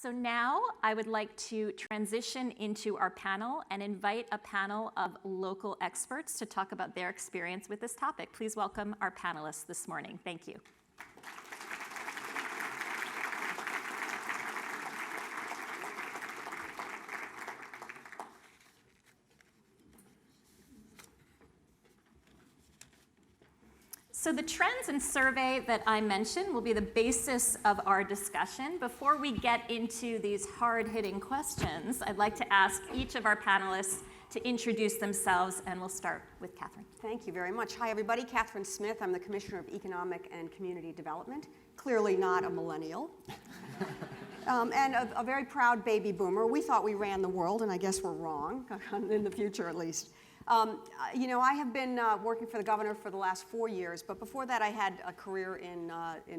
So now I would like to transition into our panel and invite a panel of local experts to talk about their experience with this topic. Please welcome our panelists this morning. Thank you. So the trends and survey that I mentioned will be the basis of our discussion. Before we get into these hard-hitting questions, I'd like to ask each of our panelists to introduce themselves, and we'll start with Catherine. Thank you very much. Hi, everybody. Catherine Smith. I'm the Commissioner of Economic and Community Development. Clearly not a millennial. And a very proud baby boomer. We thought we ran the world, and I guess we're wrong, in the future at least. I have been working for the governor for the last 4 years, but before that I had a career in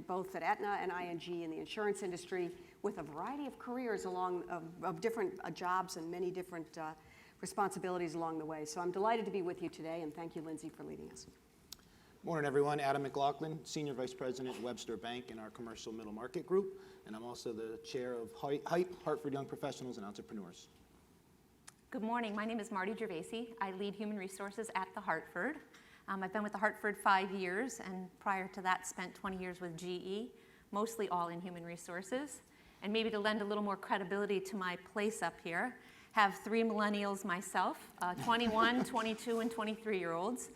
both at Aetna and ING in the insurance industry with a variety of careers of different jobs and many different responsibilities along the way. So I'm delighted to be with you today, and thank you, Lindsey, for leading us. Morning, everyone. McLaughlin, Senior Vice President at Webster Bank in our Commercial Middle Market Group, and I'm also the Chair of HYPE, Hartford Young Professionals and Entrepreneurs. Good morning. My name is Marty Gervasi. I lead human resources at the Hartford. I've been with the Hartford 5 years, and prior to that spent 20 years with GE, mostly all in human resources. And maybe to lend a little more credibility to my place up here, have 3 millennials myself, 21, 22, and 23-year-olds,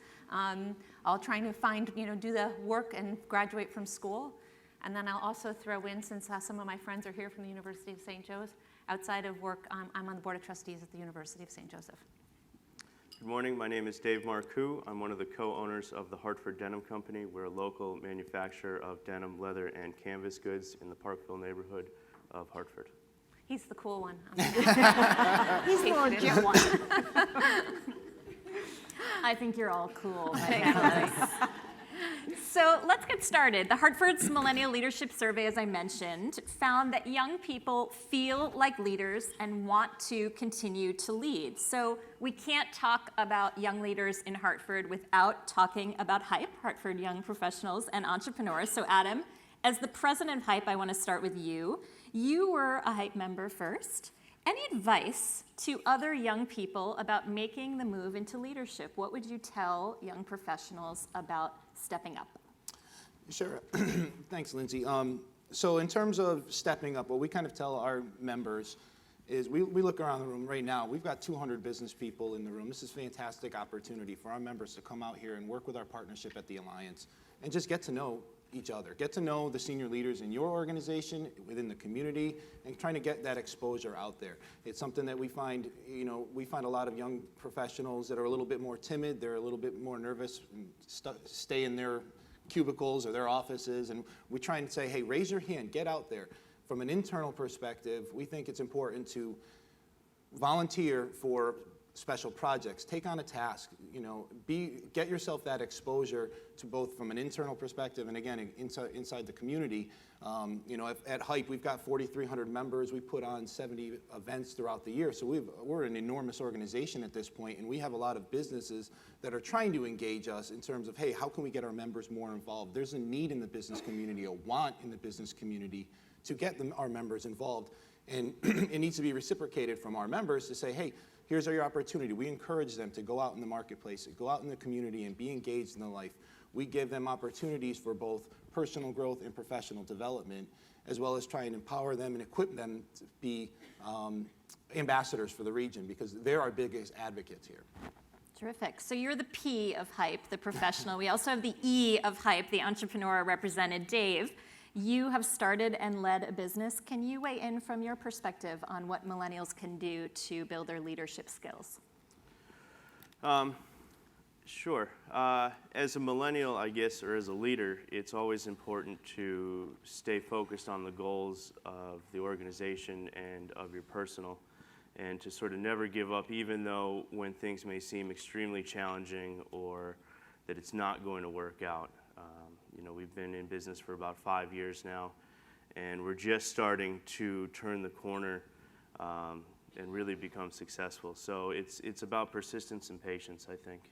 all trying to do the work and graduate from school. And then I'll also throw in, since some of my friends are here from the University of St. Joseph, outside of work, I'm on the Board of Trustees at the University of St. Joseph. Good morning. My name is Dave Marcoux. I'm one of the co-owners of the Hartford Denim Company. We're a local manufacturer of denim, leather, and canvas goods in the Parkville neighborhood of Hartford. He's the cool one. He's the legit one. I think you're all cool. So let's get started. The Hartford's Millennial Leadership Survey, as I mentioned, found that young people feel like leaders and want to continue to lead. So we can't talk about young leaders in Hartford without talking about HYPE, Hartford Young Professionals and Entrepreneurs. So Adam, as the president of HYPE, I want to start with you. You were a HYPE member first. Any advice to other young people about making the move into leadership? What would you tell young professionals about stepping up? Sure. Thanks, Lindsey. So in terms of stepping up, what we kind of tell our members is we look around the room right now. We've got 200 business people in the room. This is a fantastic opportunity for our members to come out here and work with our partnership at the Alliance and just get to know each other, get to know the senior leaders in your organization, within the community, and trying to get that exposure out there. It's something that we find, we find a lot of young professionals that are a little bit more timid, they're a little bit more nervous, and stay in their cubicles or their offices, and we try and say, hey, raise your hand, get out there. From an internal perspective, we think it's important to volunteer for special projects, take on a task, get yourself that exposure to both from an internal perspective and again, inside the community. At HYPE, we've got 4,300 members. We put on 70 events throughout the year. So we're an enormous organization at this point, and we have a lot of businesses that are trying to engage us in terms of, hey, how can we get our members more involved? There's a need in the business community, a want in the business community to get our members involved. And it needs to be reciprocated from our members to say, hey, here's your opportunity. We encourage them to go out in the marketplace, go out in the community and be engaged in the life. We give them opportunities for both personal growth and professional development, as well as try and empower them and equip them to be ambassadors for the region because they're our biggest advocates here. Terrific. So you're the P of HYPE, the professional. We also have the E of HYPE, the entrepreneur represented. Dave, you have started and led a business. Can you weigh in from your perspective on what millennials can do to build their leadership skills? Sure. As a millennial, I guess, or as a leader, it's always important to stay focused on the goals of the organization and of your personal, and to sort of never give up, even though when things may seem extremely challenging or that it's not going to work out. We've been in business for about 5 years now, and we're just starting to turn the corner and really become successful. So it's about persistence and patience, I think.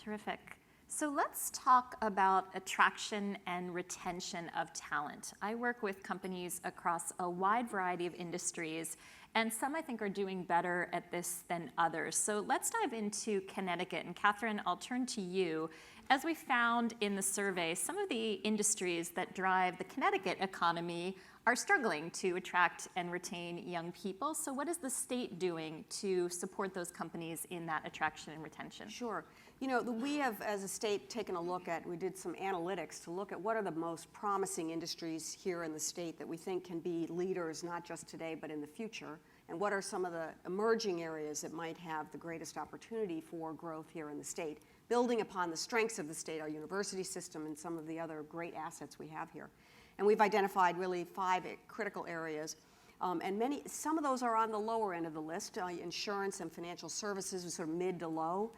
Terrific. So let's talk about attraction and retention of talent. I work with companies across a wide variety of industries, and some I think are doing better at this than others. So let's dive into Connecticut. And Catherine, I'll turn to you. As we found in the survey, some of the industries that drive the Connecticut economy are struggling to attract and retain young people. So what is the state doing to support those companies in that attraction and retention? Sure. You know, we have, as a state, taken a look at, we did some analytics to look at what are the most promising industries here in the state that we think can be leaders, not just today, but in the future, and what are some of the emerging areas that might have the greatest opportunity for growth here in the state, building upon the strengths of the state, our university system, and some of the other great assets we have here. And we've identified really 5 critical areas. And some of those are on the lower end of the list. Insurance and financial services is sort of mid to low,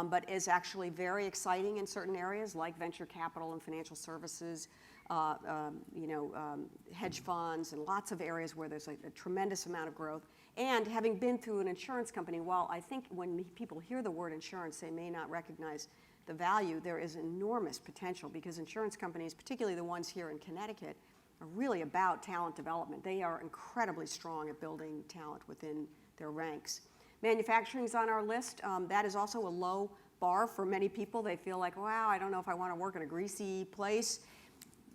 but is actually very exciting in certain areas like venture capital and financial services, hedge funds, and lots of areas where there's a tremendous amount of growth. And having been through an insurance company, while I think when people hear the word insurance, they may not recognize the value, there is enormous potential because insurance companies, particularly the ones here in Connecticut, are really about talent development. They are incredibly strong at building talent within their ranks. Manufacturing is on our list. That is also a low bar for many people. They feel like, wow, I don't know if I want to work in a greasy place.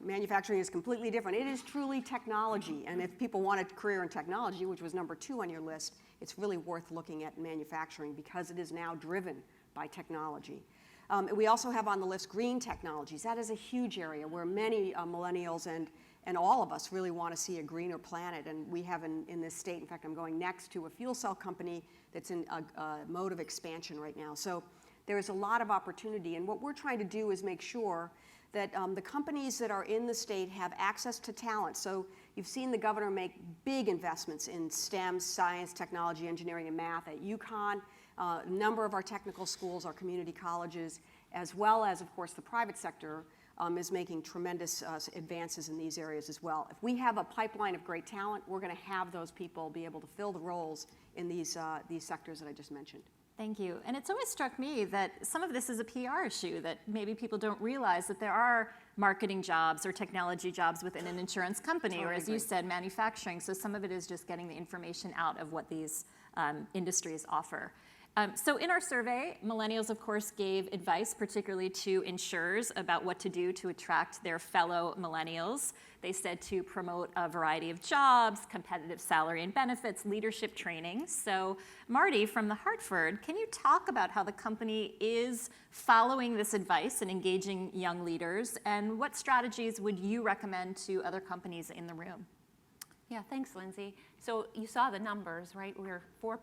Manufacturing is completely different. It is truly technology, and if people want a career in technology, which was number 2 on your list, it's really worth looking at manufacturing because it is now driven by technology. We also have on the list green technologies. That is a huge area where many millennials and all of us really want to see a greener planet. And we have in this state, in fact, I'm going next to a fuel cell company that's in a mode of expansion right now. So there is a lot of opportunity. And what we're trying to do is make sure that the companies that are in the state have access to talent. So you've seen the governor make big investments in STEM, science, technology, engineering, and math at UConn. A number of our technical schools, our community colleges, as well as, of course, the private sector is making tremendous advances in these areas as well. If we have a pipeline of great talent, we're going to have those people be able to fill the roles in these sectors that I just mentioned. Thank you. And it's always struck me that some of this is a PR issue, that maybe people don't realize that there are marketing jobs or technology jobs within an insurance company, Totally or as you said, manufacturing. So some of it is just getting the information out of what these industries offer. So in our survey, millennials, of course, gave advice, particularly to insurers, about what to do to attract their fellow millennials. They said to promote a variety of jobs, competitive salary and benefits, leadership training. So Marty from the Hartford, can you talk about how the company is following this advice and engaging young leaders, and what strategies would you recommend to other companies in the room? Yeah, thanks, Lindsay. So you saw the numbers, right? Where 4%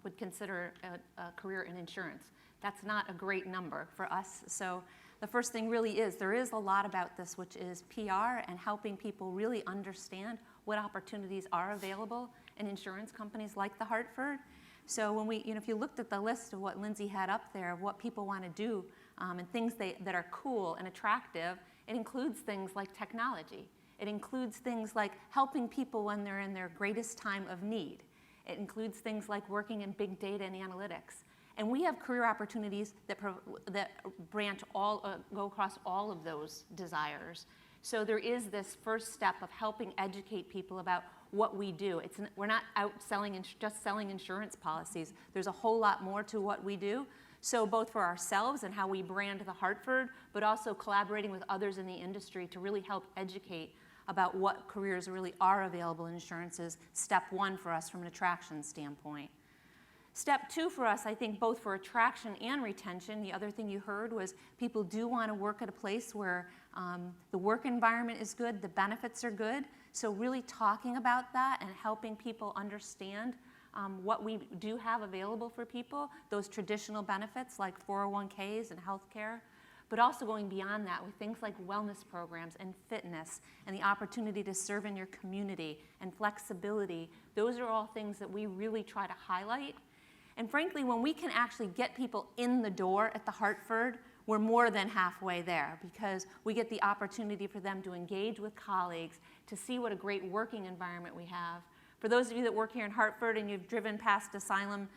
would consider a career in insurance. That's not a great number for us. So the first thing really is, there is a lot about this, which is PR and helping people really understand what opportunities are available in insurance companies like the Hartford. So when if you looked at the list of what Lindsay had up there, of what people want to do and things that are cool and attractive, it includes things like technology. It includes things like helping people when they're in their greatest time of need. It includes things like working in big data and analytics. And we have career opportunities that go across all of those desires. So there is this first step of helping educate people about what we do. We're not out just selling insurance policies. There's a whole lot more to what we do. So both for ourselves and how we brand the Hartford, but also collaborating with others in the industry to really help educate about what careers really are available in insurance is step 1 for us from an attraction standpoint. Step 2 for us, I think, both for attraction and retention, the other thing you heard was people do want to work at a place where the work environment is good, the benefits are good. So really talking about that and helping people understand what we do have available for people, those traditional benefits like 401ks and health care, but also going beyond that with things like wellness programs and fitness and the opportunity to serve in your community and flexibility. Those are all things that we really try to highlight. And frankly, when we can actually get people in the door at the Hartford, we're more than halfway there because we get the opportunity for them to engage with colleagues, to see what a great working environment we have. For those of you that work here in Hartford and you've driven past Asylum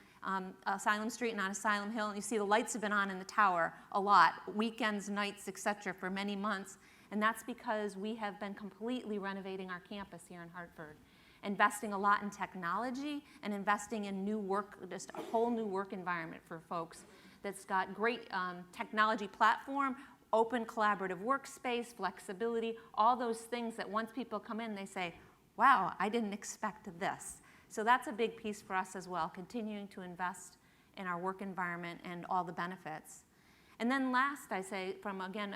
Asylum Street and on Asylum Hill, and you see the lights have been on in the tower a lot, weekends, nights, etc., for many months, and that's because we have been completely renovating our campus here in Hartford, investing a lot in technology and investing in new work, just a whole new work environment for folks that's got great technology platform, open collaborative workspace, flexibility, all those things that once people come in, they say, wow, I didn't expect this. So that's a big piece for us as well, continuing to invest in our work environment and all the benefits. And then last, I say, from again,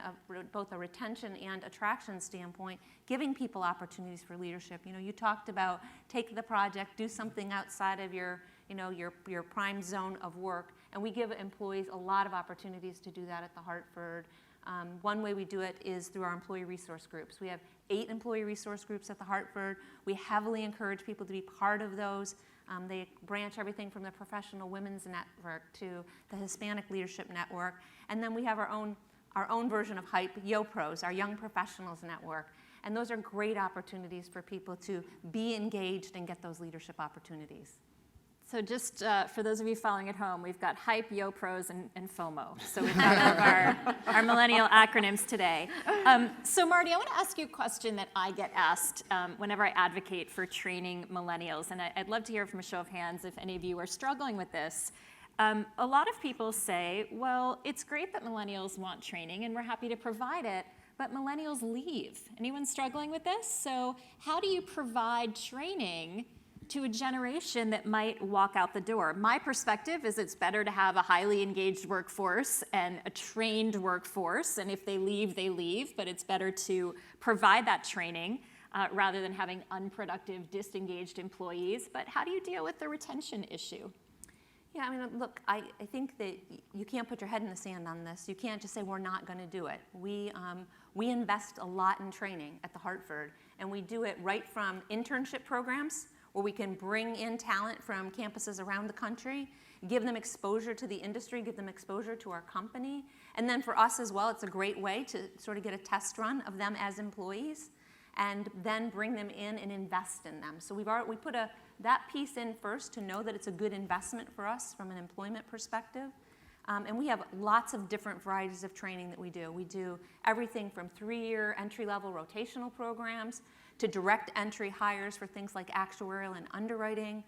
both a retention and attraction standpoint, giving people opportunities for leadership. You know, you talked about take the project, do something outside of your prime zone of work, and we give employees a lot of opportunities to do that at the Hartford. One way we do it is through our employee resource groups. We have 8 employee resource groups at the Hartford. We heavily encourage people to be part of those. They branch everything from the Professional Women's Network to the Hispanic Leadership Network. And then we have our own version of HYPE, YoPros, our Young Professionals Network. And those are great opportunities for people to be engaged and get those leadership opportunities. So just for those of you following at home, we've got HYPE, YoPros, and FOMO. So we've got all of our millennial acronyms today. So Marty, I want to ask you a question that I get asked whenever I advocate for training millennials. And I'd love to hear from a show of hands if any of you are struggling with this. A lot of people say, well, it's great that millennials want training and we're happy to provide it, but millennials leave. Anyone struggling with this? So how do you provide training to a generation that might walk out the door? My perspective is it's better to have a highly engaged workforce and a trained workforce, and if they leave, but it's better to provide that training rather than having unproductive, disengaged employees. But how do you deal with the retention issue? Yeah, I mean, look, I think that you can't put your head in the sand on this. You can't just say we're not going to do it. We invest a lot in training at the Hartford, and we do it right from internship programs, where we can bring in talent from campuses around the country, give them exposure to the industry, give them exposure to our company. And then for us as well, it's a great way to sort of get a test run of them as employees and then bring them in and invest in them. So we put that piece in first to know that it's a good investment for us from an employment perspective. And we have lots of different varieties of training that we do. We do everything from 3-year entry-level rotational programs to direct entry hires for things like actuarial and underwriting.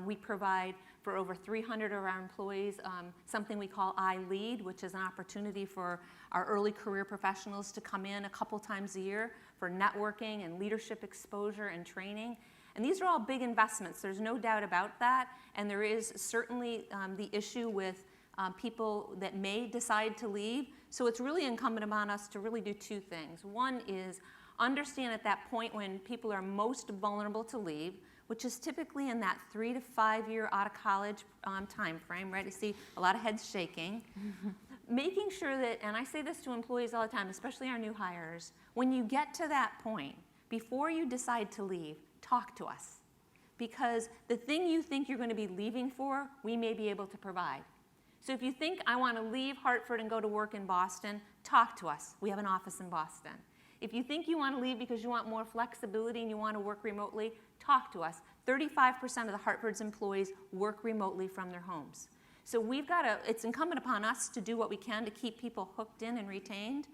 We provide for over 300 of our employees something we call iLead, which is an opportunity for our early career professionals to come in a couple times a year for networking and leadership exposure and training. And these are all big investments. There's no doubt about that. And there is certainly the issue with people that may decide to leave. So it's really incumbent upon us to really do 2 things. One is understand at that point when people are most vulnerable to leave, which is typically in that 3 to 5 year out of college time frame, right? You see a lot of heads shaking. Making sure that, and I say this to employees all the time, especially our new hires, when you get to that point, before you decide to leave, talk to us. Because the thing you think you're going to be leaving for, we may be able to provide. So if you think I want to leave Hartford and go to work in Boston, talk to us. We have an office in Boston. If you think you want to leave because you want more flexibility and you want to work remotely, talk to us. 35% of the Hartford's employees work remotely from their homes. So it's incumbent upon us to do what we can to keep people hooked in and retained.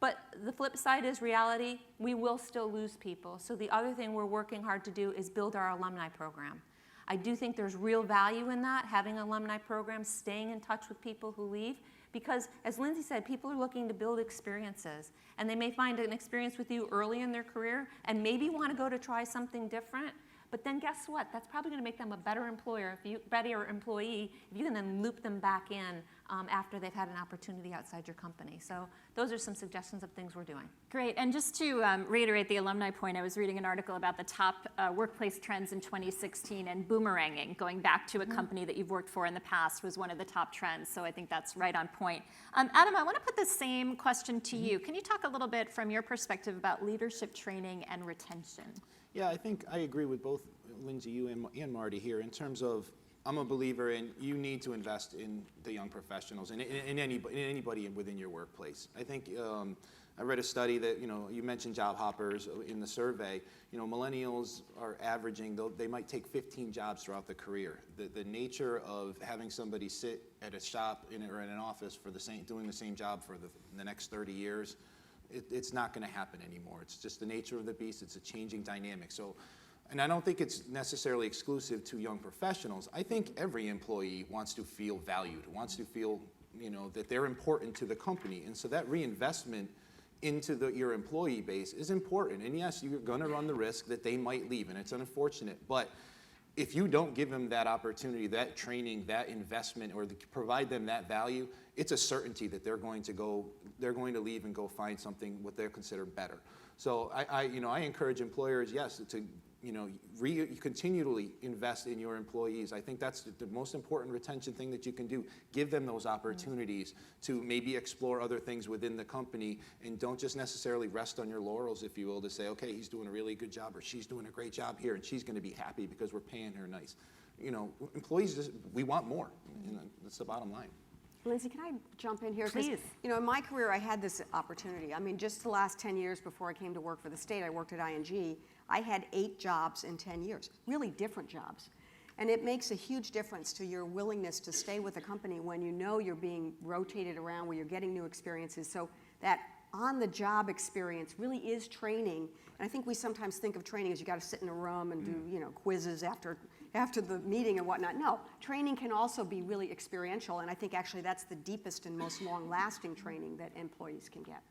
But the flip side is reality. We will still lose people. So the other thing we're working hard to do is build our alumni program. I do think there's real value in that, having alumni programs, staying in touch with people who leave. Because, as Lindsey said, people are looking to build experiences. And they may find an experience with you early in their career and maybe want to go to try something different. But then guess what? That's probably going to make them a better employee if you can then loop them back in after they've had an opportunity outside your company. So those are some suggestions of things we're doing. Great, and just to reiterate the alumni point, I was reading an article about the top workplace trends in 2016, and boomeranging, going back to a company that you've worked for in the past, was one of the top trends, so I think that's right on point. Adam, I want to put the same question to you. Can you talk a little bit from your perspective about leadership training and retention? Yeah, I think I agree with both Lindsey, you and Marty here in terms of I'm a believer in you need to invest in the young professionals and in anybody within your workplace. I think I read a study that, you mentioned job hoppers in the survey. Millennials are averaging, they might take 15 jobs throughout the career. The nature of having somebody sit at a shop or in an office for doing the same job for the next 30 years, it's not going to happen anymore. It's just the nature of the beast. It's a changing dynamic. So, and I don't think it's necessarily exclusive to young professionals. I think every employee wants to feel valued, wants to feel, that they're important to the company. And so that reinvestment into your employee base is important. And yes, you're going to run the risk that they might leave, and it's unfortunate. But if you don't give them that opportunity, that training, that investment, or provide them that value, it's a certainty that they're going to leave and go find something what they consider better. So I encourage employers, yes, to continually invest in your employees. I think that's the most important retention thing that you can do. Give them those opportunities to maybe explore other things within the company, and don't just necessarily rest on your laurels, if you will, to say, okay, he's doing a really good job or she's doing a great job here and she's going to be happy because we're paying her nice. Employees, we want more. That's the bottom line. Lindsey, can I jump in here? 'Cause, Please. in my career, I had this opportunity. I mean, just the last 10 years before I came to work for the state, I worked at ING. I had 8 jobs in 10 years, really different jobs. And it makes a huge difference to your willingness to stay with a company when you're being rotated around, where you're getting new experiences. So that on-the-job experience really is training. And I think we sometimes think of training as you got to sit in a room and do, quizzes after the meeting and whatnot. No, training can also be really experiential, and I think actually that's the deepest and most long-lasting training that employees can get.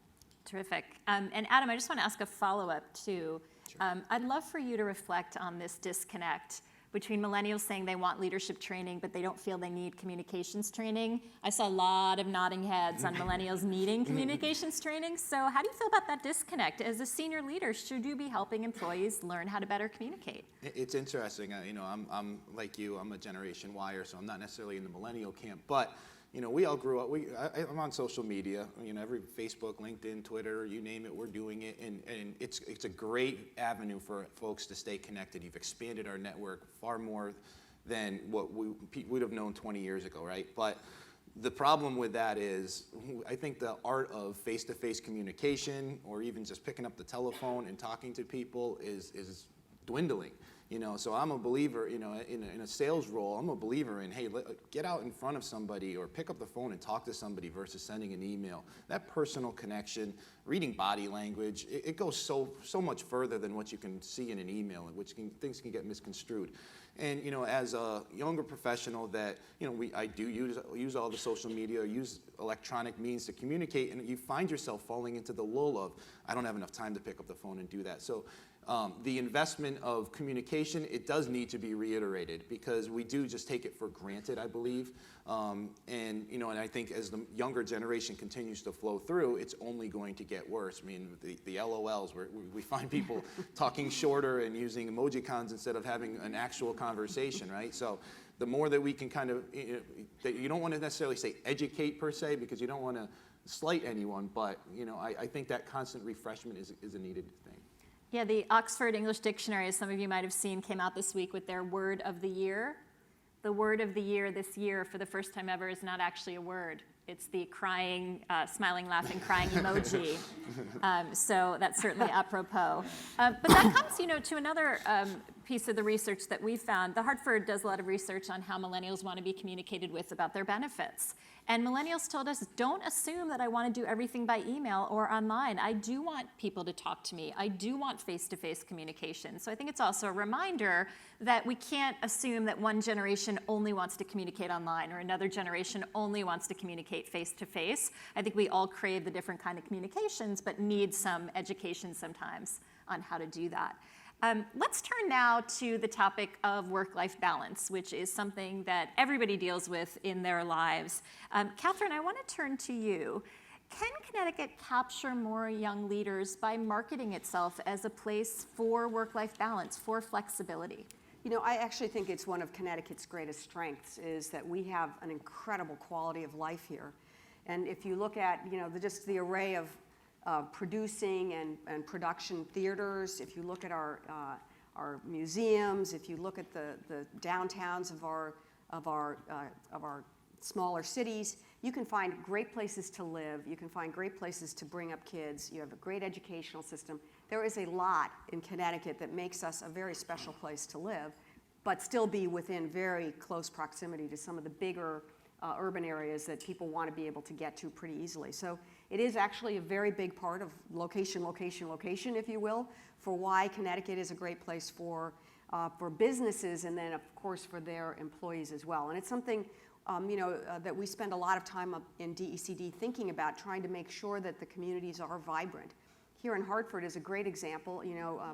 Terrific. And Adam, I just want to ask a follow-up too. Sure. I'd love for you to reflect on this disconnect between millennials saying they want leadership training, but they don't feel they need communications training. I saw a lot of nodding heads on millennials needing communications training. So how do you feel about that disconnect? As a senior leader, should you be helping employees learn how to better communicate? It's interesting. I'm like you. I'm a Generation Yer, so I'm not necessarily in the millennial camp. But we all grew up. I'm on social media. Every Facebook, LinkedIn, Twitter, you name it, we're doing it, and it's a great avenue for folks to stay connected. You've expanded our network far more than what we would have known 20 years ago, right? But the problem with that is, I think the art of face-to-face communication, or even just picking up the telephone and talking to people, is dwindling. So I'm a believer, in a sales role, I'm a believer in, hey, get out in front of somebody or pick up the phone and talk to somebody versus sending an email. That personal connection, reading body language, it goes so much further than what you can see in an email, things can get misconstrued. And as a younger professional that I do use all the social media, use electronic means to communicate, and you find yourself falling into the lull of, I don't have enough time to pick up the phone and do that. So the investment of communication, it does need to be reiterated, because we do just take it for granted, I believe. And I think as the younger generation continues to flow through, it's only going to get worse. I mean, the LOLs, where we find people talking shorter and using emojicons instead of having an actual conversation, right? So the more that we can kind of, that you don't want to necessarily say educate per se, because you don't want to slight anyone, but I think that constant refreshment is a needed thing. Yeah, the Oxford English Dictionary, as some of you might have seen, came out this week with their word of the year. The word of the year this year, for the first time ever, is not actually a word. It's the crying, smiling, laughing, crying emoji. So that's certainly apropos. But that comes, to another piece of the research that we found. The Hartford does a lot of research on how millennials want to be communicated with about their benefits. And millennials told us, don't assume that I want to do everything by email or online. I do want people to talk to me. I do want face-to-face communication. So I think it's also a reminder that we can't assume that one generation only wants to communicate online or another generation only wants to communicate face-to-face. I think we all crave the different kind of communications, but need some education sometimes on how to do that. Let's turn now to the topic of work-life balance, which is something that everybody deals with in their lives. Catherine, I want to turn to you. Can Connecticut capture more young leaders by marketing itself as a place for work-life balance, for flexibility? I actually think it's one of Connecticut's greatest strengths is that we have an incredible quality of life here. And if you look at, just the array of producing and production theaters, if you look at our museums, if you look at the downtowns of our smaller cities, you can find great places to live, you can find great places to bring up kids, you have a great educational system. There is a lot in Connecticut that makes us a very special place to live, but still be within very close proximity to some of the bigger urban areas that people want to be able to get to pretty easily. So it is actually a very big part of location, if you will, for why Connecticut is a great place for businesses, and then of course for their employees as well. And it's something that we spend a lot of time in DECD thinking about, trying to make sure that the communities are vibrant. Here in Hartford is a great example.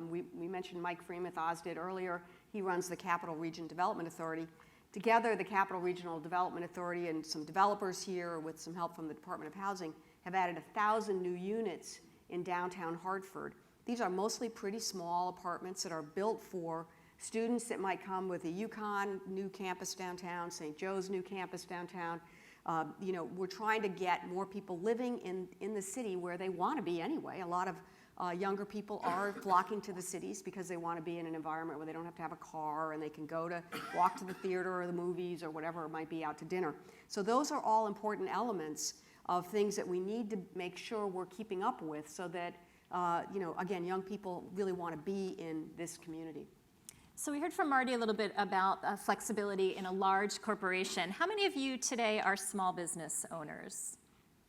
We mentioned Mike Freemuth did earlier. He runs the Capital Region Development Authority. Together, the Capital Regional Development Authority and some developers here, with some help from the Department of Housing, have added 1,000 new units in downtown Hartford. These are mostly pretty small apartments that are built for students that might come with the UConn new campus downtown, St. Joe's new campus downtown. We're trying to get more people living in the city where they want to be anyway. A lot of younger people are flocking to the cities because they want to be in an environment where they don't have to have a car and they can walk to the theater or the movies or whatever it might be, out to dinner. So those are all important elements of things that we need to make sure we're keeping up with, so that, again, young people really want to be in this community. So we heard from Marty a little bit about flexibility in a large corporation. How many of you today are small business owners?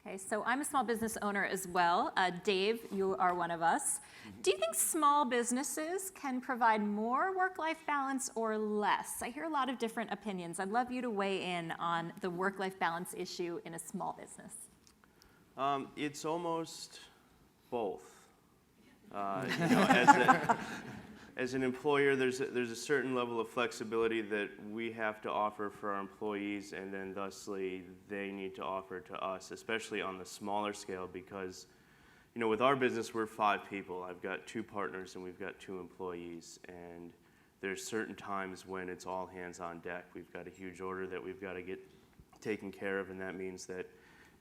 Okay, so I'm a small business owner as well. Dave, you are one of us. Do you think small businesses can provide more work-life balance or less? I hear a lot of different opinions. I'd love you to weigh in on the work-life balance issue in a small business. It's almost both. As an employer, there's a certain level of flexibility that we have to offer for our employees, and then thusly they need to offer to us, especially on the smaller scale, because with our business, we're 5 people. I've got 2 partners and we've got 2 employees, and there's certain times when it's all hands on deck. We've got a huge order that we've got to get taken care of, and that means that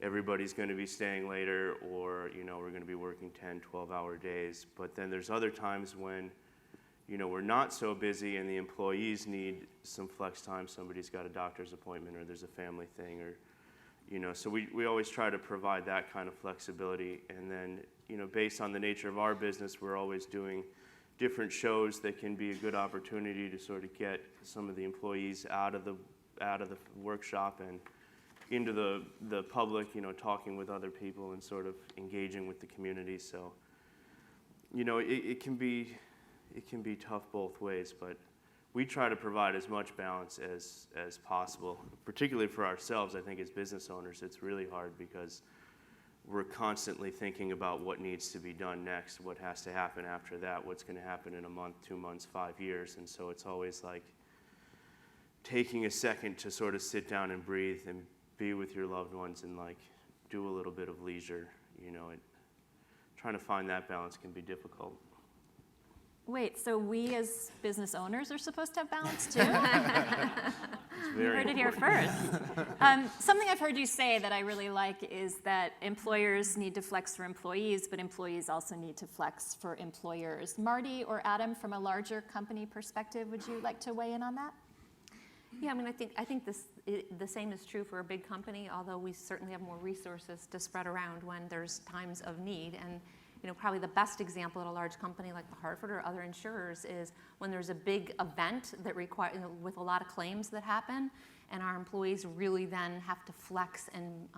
everybody's going to be staying later, or we're going to be working 10, 12-hour days. But then there's other times when we're not so busy and the employees need some flex time. Somebody's got a doctor's appointment, or there's a family thing, or so we always try to provide that kind of flexibility. And then based on the nature of our business, we're always doing different shows that can be a good opportunity to sort of get some of the employees out of the workshop and into the public, talking with other people and sort of engaging with the community. So it can be tough both ways, but we try to provide as much balance as possible, particularly for ourselves. I think as business owners, it's really hard because we're constantly thinking about what needs to be done next, what has to happen after that, what's going to happen in a month, 2 months, 5 years. And so it's always like taking a second to sort of sit down and breathe and be with your loved ones and do a little bit of leisure. Trying to find that balance can be difficult. Wait, so we as business owners are supposed to have balance too? You heard it here first. Something I've heard you say that I really like is that employers need to flex for employees, but employees also need to flex for employers. Marty or Adam, from a larger company perspective, would you like to weigh in on that? Yeah, I think the same is true for a big company, although we certainly have more resources to spread around when there's times of need. And probably the best example at a large company like the Hartford or other insurers is when there's a big event that with a lot of claims that happen, and our employees really then have to flex and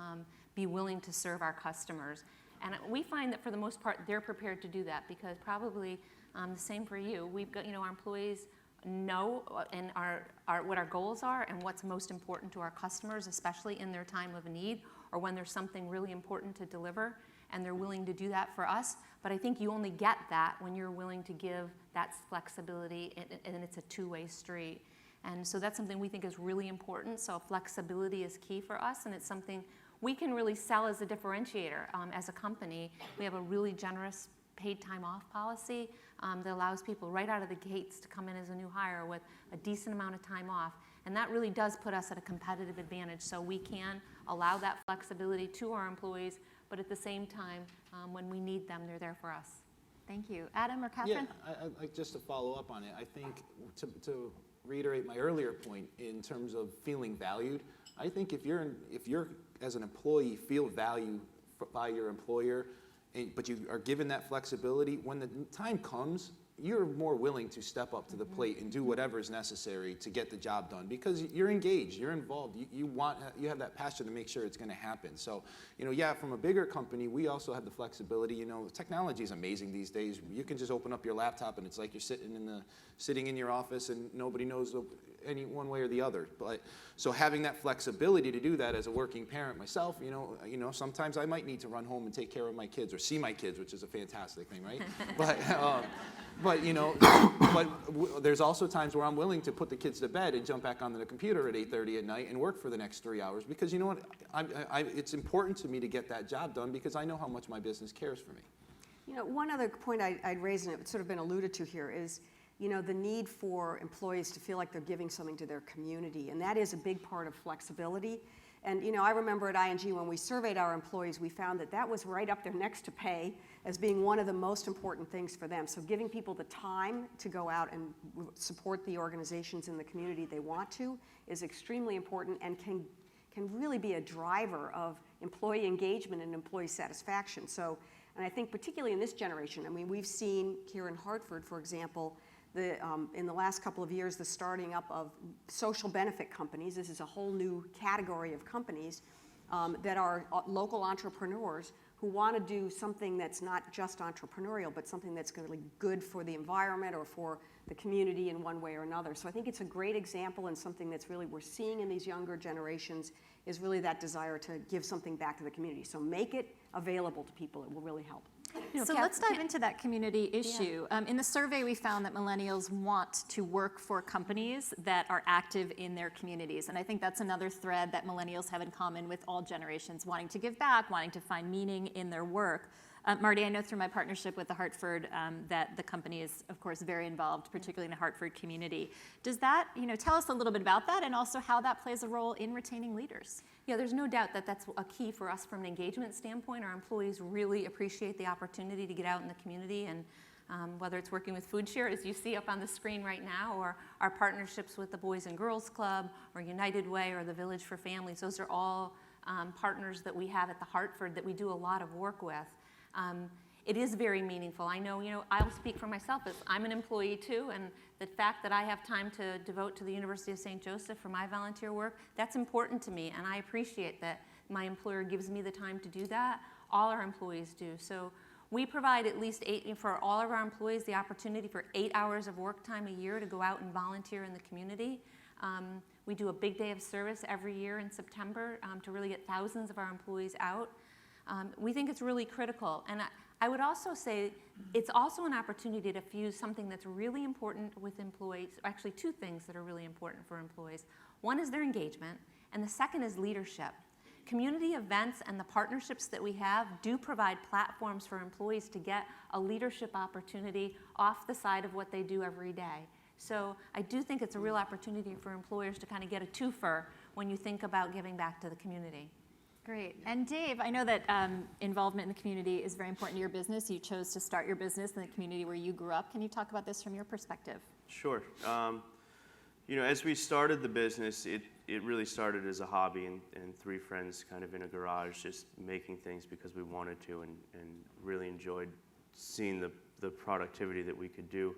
be willing to serve our customers. And we find that for the most part, they're prepared to do that, because probably the same for you. We've got, our employees know and what our goals are and what's most important to our customers, especially in their time of need or when there's something really important to deliver, and they're willing to do that for us. But I think you only get that when you're willing to give that flexibility, and it's a two-way street. And so that's something we think is really important. So flexibility is key for us, and it's something we can really sell as a differentiator. As a company, we have a really generous paid time off policy that allows people right out of the gates to come in as a new hire with a decent amount of time off. And that really does put us at a competitive advantage. So we can allow that flexibility to our employees, but at the same time, when we need them, they're there for us. Thank you. Adam or Catherine? Yeah, just to follow up on it, I think to reiterate my earlier point in terms of feeling valued, I think if you're as an employee feel value by your employer, but you are given that flexibility, when the time comes, you're more willing to step up to the plate and do whatever is necessary to get the job done because you're engaged, you're involved, you have that passion to make sure it's going to happen. So, yeah, from a bigger company, we also have the flexibility. Technology is amazing these days. You can just open up your laptop and it's like you're sitting in your office and nobody knows any one way or the other. But so having that flexibility to do that as a working parent myself, sometimes I might need to run home and take care of my kids or see my kids, which is a fantastic thing, right? But there's also times where I'm willing to put the kids to bed and jump back onto the computer at 8:30 at night and work for the next 3 hours because you know what? It's important to me to get that job done because I know how much my business cares for me. One other point I'd raise, and it's sort of been alluded to here, is the need for employees to feel like they're giving something to their community, and that is a big part of flexibility. And I remember at ING when we surveyed our employees, we found that was right up there next to pay as being one of the most important things for them. So giving people the time to go out and support the organizations in the community they want to is extremely important and can really be a driver of employee engagement and employee satisfaction. So, and I think particularly in this generation, we've seen here in Hartford, for example, in the last couple of years, the starting up of social benefit companies. This is a whole new category of companies that are local entrepreneurs who want to do something that's not just entrepreneurial, but something that's really good for the environment or for the community in one way or another. So I think it's a great example and something that's really we're seeing in these younger generations is really that desire to give something back to the community. So make it available to people. It will really help. So let's dive into that community issue. Yeah. In the survey, we found that millennials want to work for companies that are active in their communities. And I think that's another thread that millennials have in common with all generations, wanting to give back, wanting to find meaning in their work. Marty, I know through my partnership with the Hartford that the company is, of course, very involved, particularly in the Hartford community. Does that, tell us a little bit about that and also how that plays a role in retaining leaders? Yeah, there's no doubt that that's a key for us from an engagement standpoint. Our employees really appreciate the opportunity to get out in the community, and whether it's working with Food Share, as you see up on the screen right now, or our partnerships with the Boys and Girls Club, or United Way, or the Village for Families. Those are all partners that we have at the Hartford that we do a lot of work with. It is very meaningful. I know, I'll speak for myself as I'm an employee too, and the fact that I have time to devote to the University of St. Joseph for my volunteer work, that's important to me, and I appreciate that my employer gives me the time to do that. All our employees do. So we provide at least for all of our employees the opportunity for 8 hours of work time a year to go out and volunteer in the community. We do a big day of service every year in September to really get thousands of our employees out. We think it's really critical. And I would also say it's also an opportunity to fuse something that's really important with employees, actually two things that are really important for employees. One is their engagement, and the second is leadership. Community events and the partnerships that we have do provide platforms for employees to get a leadership opportunity off the side of what they do every day. So I do think it's a real opportunity for employers to kind of get a twofer when you think about giving back to the community. Great. And Dave, I know that involvement in the community is very important to your business. You chose to start your business in the community where you grew up. Can you talk about this from your perspective? Sure. As we started the business, it really started as a hobby and three friends kind of in a garage just making things because we wanted to and really enjoyed seeing the productivity that we could do.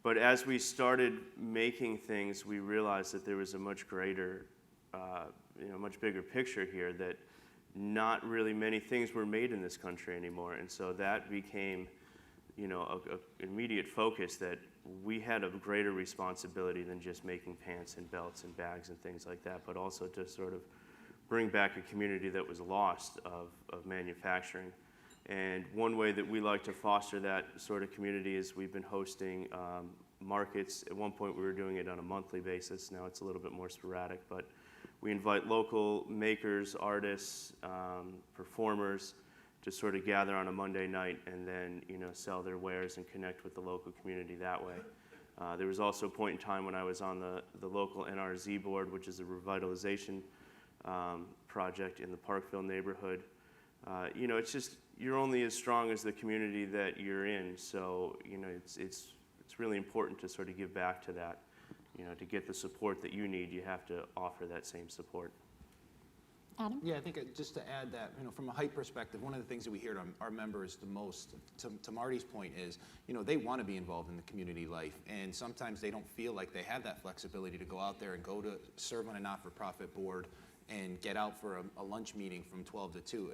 But as we started making things, we realized that there was a much greater, much bigger picture here, that not really many things were made in this country anymore. And so that became, an immediate focus that we had a greater responsibility than just making pants and belts and bags and things like that, but also to sort of bring back a community that was lost of manufacturing. And one way that we like to foster that sort of community is we've been hosting markets. At one point we were doing it on a monthly basis. Now it's a little bit more sporadic, but we invite local makers, artists, performers to sort of gather on a Monday night and then, sell their wares and connect with the local community that way. There was also a point in time when I was on the local NRZ board, which is a revitalization project in the Parkville neighborhood. It's just, you're only as strong as the community that you're in. So, it's really important to sort of give back to that. To get the support that you need, you have to offer that same support. Adam? Yeah, I think just to add that, from a height perspective, one of the things that we hear to our members the most, to Marty's point, is, they want to be involved in the community life, and sometimes they don't feel like they have that flexibility to go out there and go to serve on a not-for-profit board and get out for a lunch meeting from 12 to 2.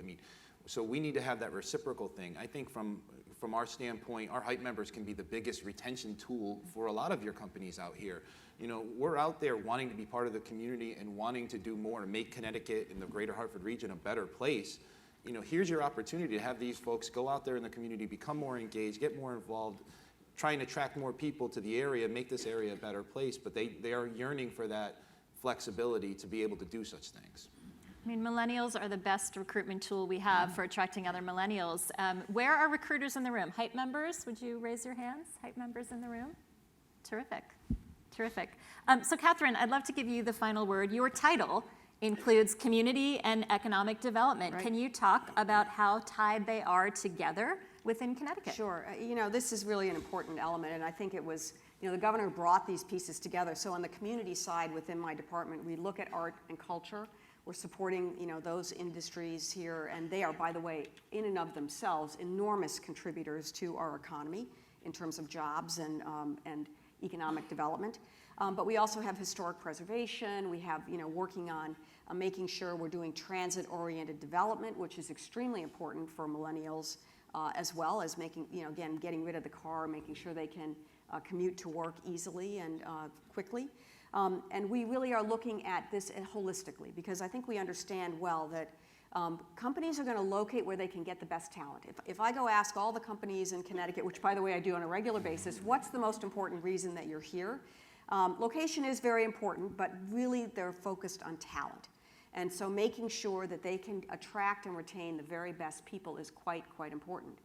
So we need to have that reciprocal thing. I think from our standpoint, our height members can be the biggest retention tool for a lot of your companies out here. We're out there wanting to be part of the community and wanting to do more to make Connecticut and the greater Hartford region a better place. Here's your opportunity to have these folks go out there in the community, become more engaged, get more involved, trying to attract more people to the area, make this area a better place, but they are yearning for that flexibility to be able to do such things. Millennials are the best recruitment tool we have for attracting other millennials. Where are recruiters in the room? Height members, would you raise your hands? Height members in the room? Terrific. Terrific. So Catherine, I'd love to give you the final word. Your title includes community and economic development. Right. Can you talk about how tied they are together within Connecticut? Sure. This is really an important element, and I think it was, the governor brought these pieces together. So on the community side within my department, we look at art and culture. We're supporting, those industries here, and they are, by the way, in and of themselves, enormous contributors to our economy in terms of jobs and economic development. But we also have historic preservation. We have, working on making sure we're doing transit-oriented development, which is extremely important for millennials, as well as making, again, getting rid of the car, making sure they can commute to work easily and quickly. And we really are looking at this holistically, because I think we understand well that companies are going to locate where they can get the best talent. If I go ask all the companies in Connecticut, which by the way I do on a regular basis, what's the most important reason that you're here? Location is very important, but really they're focused on talent. And so making sure that they can attract and retain the very best people is quite important.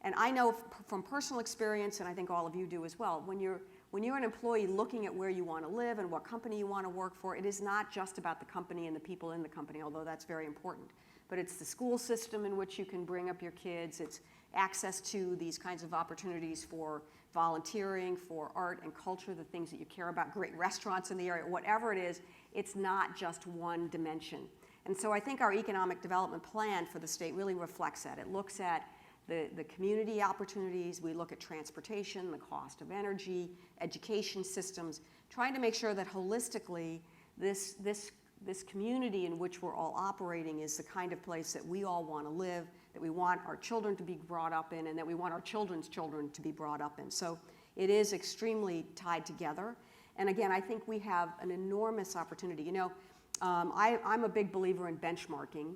And I know from personal experience, and I think all of you do as well, when you're an employee looking at where you want to live and what company you want to work for, it is not just about the company and the people in the company, although that's very important. But it's the school system in which you can bring up your kids. It's access to these kinds of opportunities for volunteering, for art and culture, the things that you care about, great restaurants in the area, whatever it is, it's not just one dimension. And so I think our economic development plan for the state really reflects that. It looks at the community opportunities. We look at transportation, the cost of energy, education systems, trying to make sure that holistically this community in which we're all operating is the kind of place that we all want to live, that we want our children to be brought up in, and that we want our children's children to be brought up in. So it is extremely tied together. And again, I think we have an enormous opportunity. I'm a big believer in benchmarking.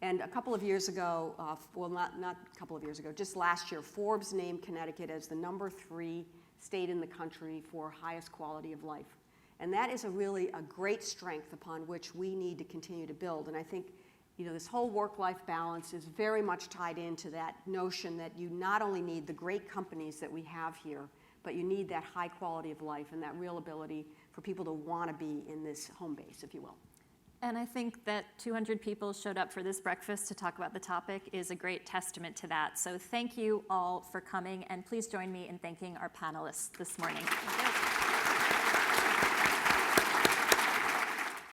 And a couple of years ago, well, not a couple of years ago, just last year, Forbes named Connecticut as the #3 state in the country for highest quality of life. And that is really a great strength upon which we need to continue to build. And I think, this whole work-life balance is very much tied into that notion that you not only need the great companies that we have here, but you need that high quality of life and that real ability for people to want to be in this home base, if you will. And I think that 200 people showed up for this breakfast to talk about the topic is a great testament to that. So thank you all for coming, and please join me in thanking our panelists this morning.